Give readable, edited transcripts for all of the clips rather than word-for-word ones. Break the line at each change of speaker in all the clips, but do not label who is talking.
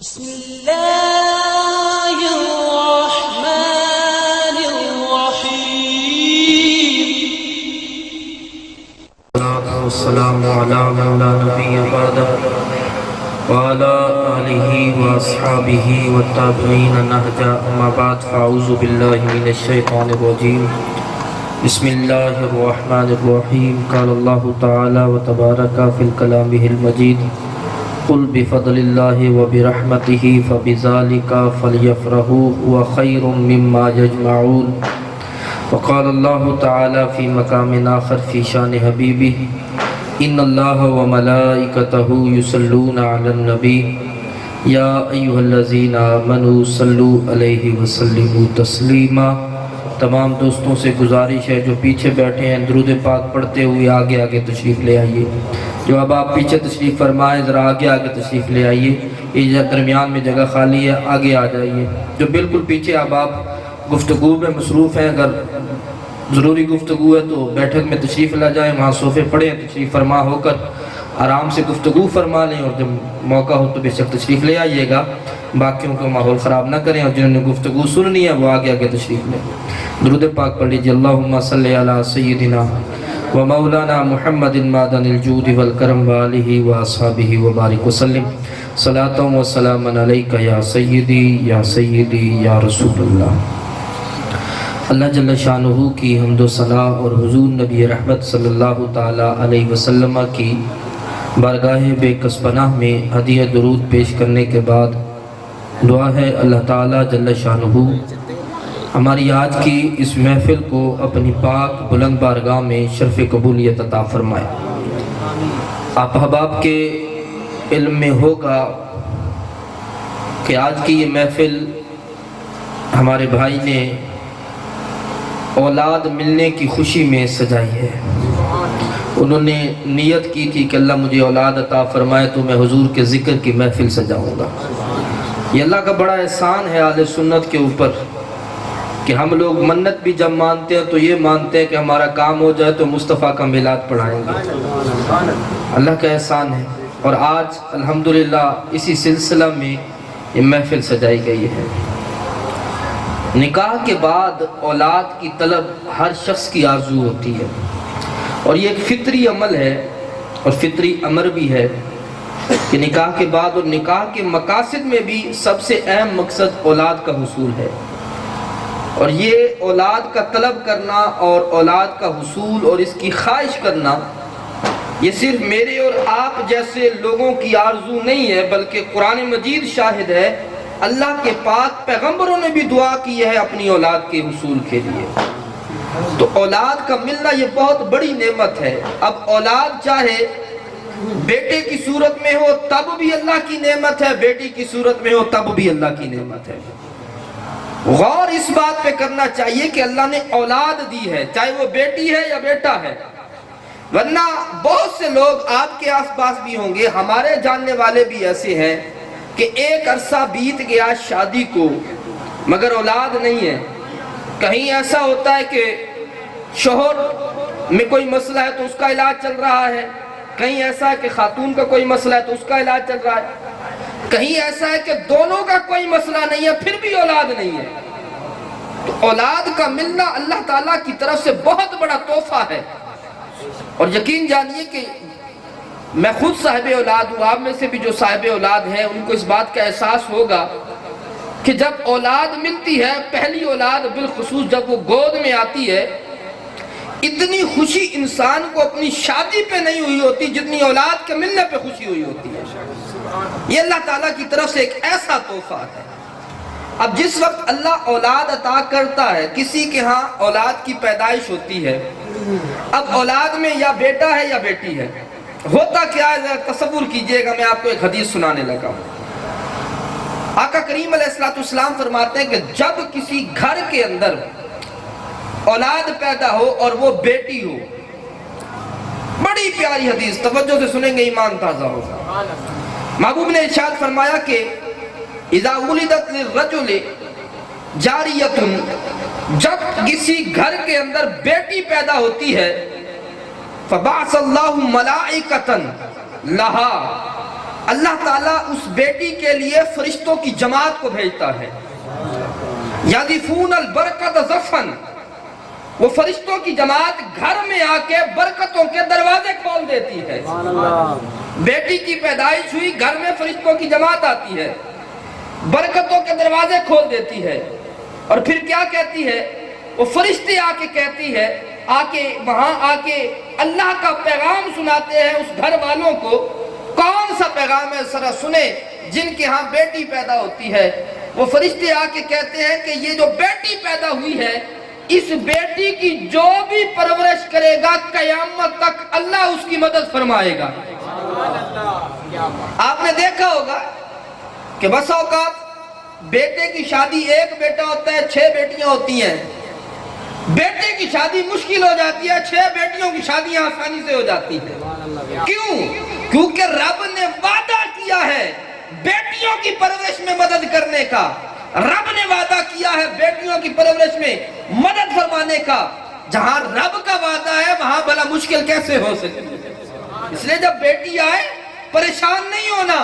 بسم الله الرحمن الرحيم
والسلام على من لا نبي بعده وعلى آله وأصحابه والتابعين نهج أما بعد فأعوذ بالله من الشيطان الرجيم بسم الله الرحمن الرحيم قال الله تعالى وتبارك في الكلامه المجيد قل بفضل الله وبرحمته فبذلك فليفرحوا هو خير مما يجمعون وقال الله تعالى في مقام آخر في شان حبيبه إن الله وملائكته يصلون على النبي يا أيها الذين آمنوا صلوا عليه وسلموا تسلیما۔ تمام دوستوں سے گزارش ہے جو پیچھے بیٹھے ہیں درود پاک پڑھتے ہوئے آگے آگے تشریف لے آئیے۔ جو اب آپ پیچھے تشریف فرمائیں ذرا آگے آگے تشریف لے آئیے، یہ درمیان میں جگہ خالی ہے، آگے آ جائیے۔ جو بالکل پیچھے اب آپ گفتگو میں مصروف ہیں، اگر ضروری گفتگو ہے تو بیٹھک میں تشریف لا جائیں، وہاں صوفے پڑے ہیں، تشریف فرما ہو کر آرام سے گفتگو فرما لیں، اور جب موقع ہو تو بے شک تشریف لے آئیے گا، باقیوں کو ماحول خراب نہ کریں، اور جنہوں نے گفتگو سننی ہے وہ آگے آگے تشریف لیں۔ درود پاک پڑھ لیجیے۔ اللہم صلی علی سیدنا و مولانا محمد معدن الجود والکرم وآلہ واصحابہ وبارک وسلم صلاۃ و سلام علیک یا سیدی یا سیدی یا رسول اللہ۔ اللہ جل شانہ کی حمد و ثنا اور حضور نبی رحمت صلی اللہ تعالی علیہ وسلم کی بارگاہ بے کس پناہ میں ہدیہ درود پیش کرنے کے بعد دعا ہے اللہ تعالی جل شانہ ہماری آج کی اس محفل کو اپنی پاک بلند بارگاہ میں شرف قبولیت عطا فرمائے۔ آپ احباب کے علم میں ہوگا کہ آج کی یہ محفل ہمارے بھائی نے اولاد ملنے کی خوشی میں سجائی ہے۔ انہوں نے نیت کی تھی کہ اللہ مجھے اولاد عطا فرمائے تو میں حضور کے ذکر کی محفل سجاؤں گا۔ یہ اللہ کا بڑا احسان ہے اہل سنت کے اوپر کہ ہم لوگ منت بھی جب مانتے ہیں تو یہ مانتے ہیں کہ ہمارا کام ہو جائے تو مصطفیٰ کا میلاد پڑھائیں گے۔ اللہ کا احسان ہے، اور آج الحمدللہ اسی سلسلہ میں یہ محفل سجائی گئی ہے۔ نکاح کے بعد اولاد کی طلب ہر شخص کی آرزو ہوتی ہے، اور یہ ایک فطری عمل ہے اور فطری امر بھی ہے کہ نکاح کے بعد اور نکاح کے مقاصد میں بھی سب سے اہم مقصد اولاد کا حصول ہے، اور یہ اولاد کا طلب کرنا اور اولاد کا حصول اور اس کی خواہش کرنا یہ صرف میرے اور آپ جیسے لوگوں کی آرزو نہیں ہے، بلکہ قرآن مجید شاہد ہے، اللہ کے پاک پیغمبروں نے بھی دعا کی ہے اپنی اولاد کے حصول کے لیے۔ تو اولاد کا ملنا یہ بہت بڑی نعمت ہے۔ اب اولاد چاہے بیٹے کی صورت میں ہو تب بھی اللہ کی نعمت ہے، بیٹی کی صورت میں ہو تب بھی اللہ کی نعمت ہے۔ غور اس بات پہ کرنا چاہیے کہ اللہ نے اولاد دی ہے، چاہے وہ بیٹی ہے یا بیٹا ہے، ورنہ بہت سے لوگ آپ کے آس پاس بھی ہوں گے، ہمارے جاننے والے بھی ایسے ہیں کہ ایک عرصہ بیت گیا شادی کو مگر اولاد نہیں ہے۔ کہیں ایسا ہوتا ہے کہ شوہر میں کوئی مسئلہ ہے تو اس کا علاج چل رہا ہے، کہیں ایسا ہے کہ خاتون کا کوئی مسئلہ ہے تو اس کا علاج چل رہا ہے، کہیں ایسا ہے کہ دونوں کا کوئی مسئلہ نہیں ہے پھر بھی اولاد نہیں ہے۔ تو اولاد کا ملنا اللہ تعالیٰ کی طرف سے بہت بڑا تحفہ ہے، اور یقین جانیے کہ میں خود صاحب اولاد ہوں، آپ میں سے بھی جو صاحب اولاد ہیں ان کو اس بات کا احساس ہوگا کہ جب اولاد ملتی ہے، پہلی اولاد بالخصوص جب وہ گود میں آتی ہے، اتنی خوشی انسان کو اپنی شادی پہ نہیں ہوئی ہوتی جتنی اولاد کے ملنے پہ خوشی ہوئی ہوتی ہے۔ یہ اللہ تعالیٰ کی طرف سے ایک ایسا تحفہ ہے۔ اب جس وقت اللہ اولاد عطا کرتا ہے، کسی کے ہاں اولاد کی پیدائش ہوتی ہے، اب اولاد میں یا بیٹا ہے یا بیٹی ہے، ہوتا کیا ہے ذرا تصور کیجئے گا۔ میں آپ کو ایک حدیث سنانے لگا ہوں۔ آقا کریم علیہ السلام فرماتے ہیں کہ جب کسی گھر کے اندر اولاد پیدا ہو اور وہ بیٹی ہو، بڑی پیاری حدیث، توجہ سے سنیں گے ایمان تازہ ہوگا۔ محبوب نے ارشاد فرمایا کہ اذا ولدت للرجل جاریۃ، جب کسی گھر کے اندر بیٹی پیدا ہوتی ہے، فبعث اللہ ملائکۃ لہا، اللہ تعالیٰ اس بیٹی کے لیے فرشتوں کی جماعت کو بھیجتا ہے. یَضِفُونَ الْبَرْکَةَ زَفًّا، وہ فرشتوں کی جماعت گھر میں آ کے برکتوں کے دروازے کھول دیتی ہے. بیٹی کی پیدائش ہوئی، گھر میں فرشتوں کی جماعت آتی ہے، برکتوں کے دروازے کھول دیتی ہے. اور پھر کیا کہتی ہے؟ وہ فرشتے آ کے کہتی ہے، وہاں آ کے اللہ کا پیغام سناتے ہیں اس گھر والوں کو. کون سا پیغام ہے ذرا سنے جن کے ہاں بیٹی پیدا ہوتی ہے؟ وہ فرشتے آ کے کہتے ہیں کہ یہ جو بیٹی پیدا ہوئی ہے، اس بیٹی کی جو بھی پرورش کرے گا قیامت تک اللہ اس کی مدد فرمائے گا. آپ نے دیکھا ہوگا کہ بس اوقات بیٹے کی شادی ایک بیٹا ہوتا ہے، 6 بیٹیاں ہوتی ہیں. بیٹے کی شادی مشکل ہو جاتی ہے، 6 بیٹیوں کی شادیاں آسانی سے ہو جاتی ہیں. کیوں؟ کیونکہ رب نے وعدہ کیا ہے بیٹیوں کی پرورش میں مدد کرنے کا. رب نے وعدہ کیا ہے بیٹیوں کی پرورش میں مدد فرمانے کا. جہاں رب کا وعدہ ہے وہاں بھلا مشکل کیسے ہو سکے؟ اس لیے جب بیٹی آئے پریشان نہیں ہونا،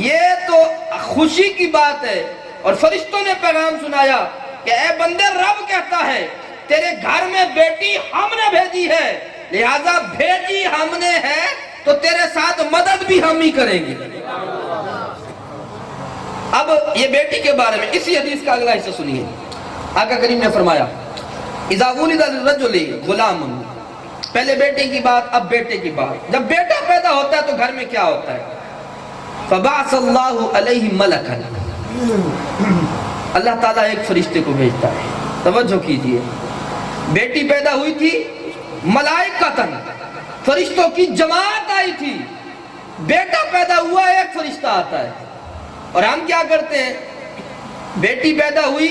یہ تو خوشی کی بات ہے. اور فرشتوں نے پیغام سنایا کہ اے بندے، رب کہتا ہے تیرے گھر میں بیٹی ہم نے بھیجی ہے، لہذا بھیجی ہم نے ہے تو تیرے ساتھ مدد بھی ہم ہی کریں گے. اب یہ بیٹی کے بارے میں اسی حدیث کا اگلا حصہ سنیے. آقا کریم نے فرمایا اذا ولد للرجل غلام، پہلے بیٹے کی بات، اب بیٹے کی بات. جب بیٹا پیدا ہوتا ہے تو گھر میں کیا ہوتا ہے؟ فبعث اللہ علیہ ملکا، اللہ تعالیٰ ایک فرشتے کو بھیجتا ہے. توجہ کیجئے، بیٹی پیدا ہوئی تھی، ملائکتاً فرشتوں کی جماعت آئی تھی. بیٹا پیدا ہوا، ایک فرشتہ آتا ہے. اور ہم کیا کرتے ہیں؟ بیٹی پیدا ہوئی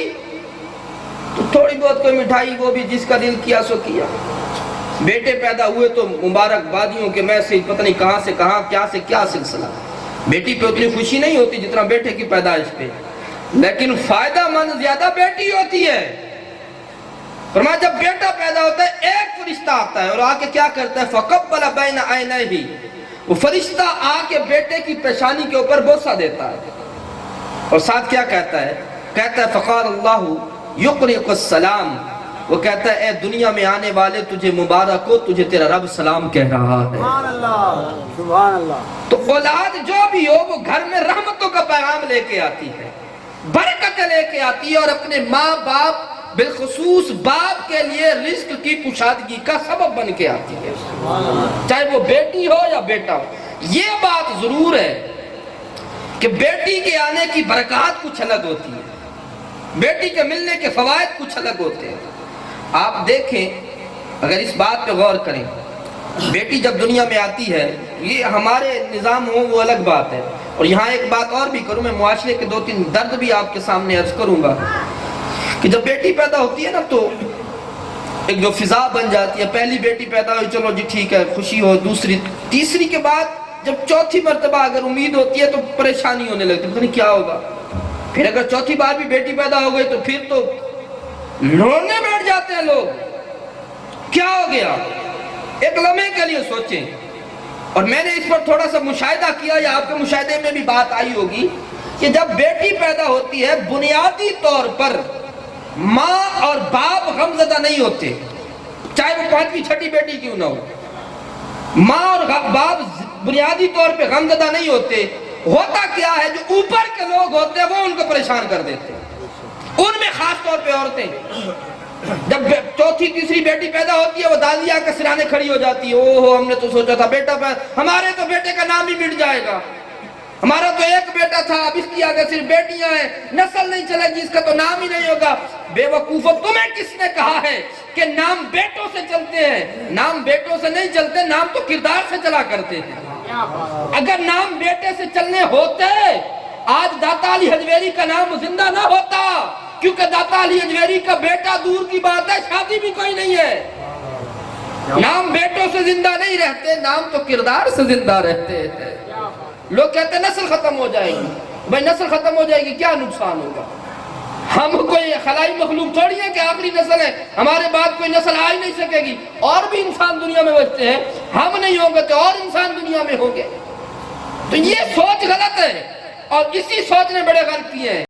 تو تھوڑی بہت کوئی مٹھائی، وہ بھی جس کا دل کیا سو کیا. بیٹے پیدا ہوئے تو مبارک بادیوں کے میسج، پتہ نہیں کہاں سے کہاں، کیا سے کیا سلسلہ. بیٹی پہ اتنی خوشی نہیں ہوتی جتنا بیٹے کی پیدائش پہ، لیکن فائدہ مند زیادہ بیٹی ہوتی ہے. فرمایا جب بیٹا پیدا ہوتا ہے ایک فرشتہ آتا ہے اور آ کے کیا کرتا ہے؟ فَقَبَّلَ بَيْنَ عَيْنَيْهِ، وہ فرشتہ آ کے بیٹے کی پیشانی کے اوپر بوسہ دیتا ہے اور ساتھ کیا کہتا ہے؟ کہتا ہے فَقَالَ اللَّهُ يُقْرِئُكَ السَّلَامُ، وہ کہتا ہے اے دنیا میں آنے والے تجھے مبارک ہو، تجھے تیرا رب سلام کہہ رہا ہے. سبحان اللہ، سبحان اللہ. تو اولاد جو بھی ہو وہ گھر میں رحمتوں کا پیغام لے کے آتی ہے، برکتیں لے کے آتی ہے، اور اپنے ماں باپ بالخصوص باپ کے لیے رزق کی کشادگی کا سبب بن کے آتی ہے، چاہے وہ بیٹی ہو یا بیٹا ہو. یہ بات ضرور ہے کہ بیٹی کے آنے کی برکات کچھ الگ ہوتی ہے، بیٹی کے ملنے کے فوائد کچھ الگ ہوتے ہیں. آپ دیکھیں، اگر اس بات پہ غور کریں، بیٹی جب دنیا میں آتی ہے، یہ ہمارے نظام ہو وہ الگ بات ہے. اور یہاں ایک بات اور بھی کروں، میں معاشرے کے 2-3 درد بھی آپ کے سامنے عرض کروں گا کہ جب بیٹی پیدا ہوتی ہے نا تو ایک جو فضا بن جاتی ہے. پہلی بیٹی پیدا ہوئی، چلو جی ٹھیک ہے، خوشی ہو. دوسری، تیسری کے بعد جب چوتھی مرتبہ اگر امید ہوتی ہے تو پریشانی ہونے لگتی ہے، پتہ نہیں کیا ہوگا. پھر اگر چوتھی بار بھی بیٹی پیدا ہو گئی تو پھر تو رونے بیٹھ جاتے ہیں لوگ، کیا ہو گیا؟ ایک لمحے کے لیے سوچیں. اور میں نے اس پر تھوڑا سا مشاہدہ کیا، یا آپ کے مشاہدے میں بھی بات آئی ہوگی کہ جب بیٹی پیدا ہوتی ہے بنیادی طور پر ماں اور باپ غمزدہ نہیں ہوتے، چاہے وہ 5ویں 6ٹھی بیٹی کیوں نہ ہو. ماں اور باپ بنیادی طور پہ غمزدہ نہیں ہوتے. ہوتا کیا ہے؟ جو اوپر کے لوگ ہوتے ہیں وہ ان کو پریشان کر دیتے ہیں، ان میں خاص طور پہ عورتیں. جب چوتھی تیسری بیٹی پیدا ہوتی ہے وہ دادیا کے سرانے کھڑی ہو جاتی ہے، اوہ ہم نے تو سوچا تھا بیٹا ہمارے تو بیٹے کا نام ہی مٹ جائے گا، ہمارا تو ایک بیٹا تھا، اب اس کی آگے صرف بیٹیاں ہیں، نسل نہیں چلے گی، اس کا تو نام ہی نہیں ہوگا. بے وقوفو، تمہیں کس نے کہا ہے کہ نام بیٹوں سے چلتے ہیں؟ نام بیٹوں سے نہیں چلتے، نام تو کردار سے چلا کرتے ہیں. اگر نام بیٹے سے چلنے ہوتے آج داتا علی حجویری کا نام زندہ نہ ہوتا، کیونکہ داتا علی حجویری کا بیٹا دور کی بات ہے، شادی بھی کوئی نہیں ہے. نام بیٹوں سے زندہ نہیں رہتے، نام تو کردار سے زندہ رہتے ہیں. لوگ کہتے ہیں نسل ختم ہو جائے گی. بھائی نسل ختم ہو جائے گی، کیا نقصان ہوگا؟ ہم کوئی خلائی مخلوق تھوڑی ہے کہ آخری نسل ہے، ہمارے بعد کوئی نسل آ ہی نہیں سکے گی. اور بھی انسان دنیا میں بچتے ہیں، ہم نہیں ہوں گے تو اور انسان دنیا میں ہوں گے. تو یہ سوچ غلط ہے اور اسی سوچ نے بڑے غلط کیے ہیں.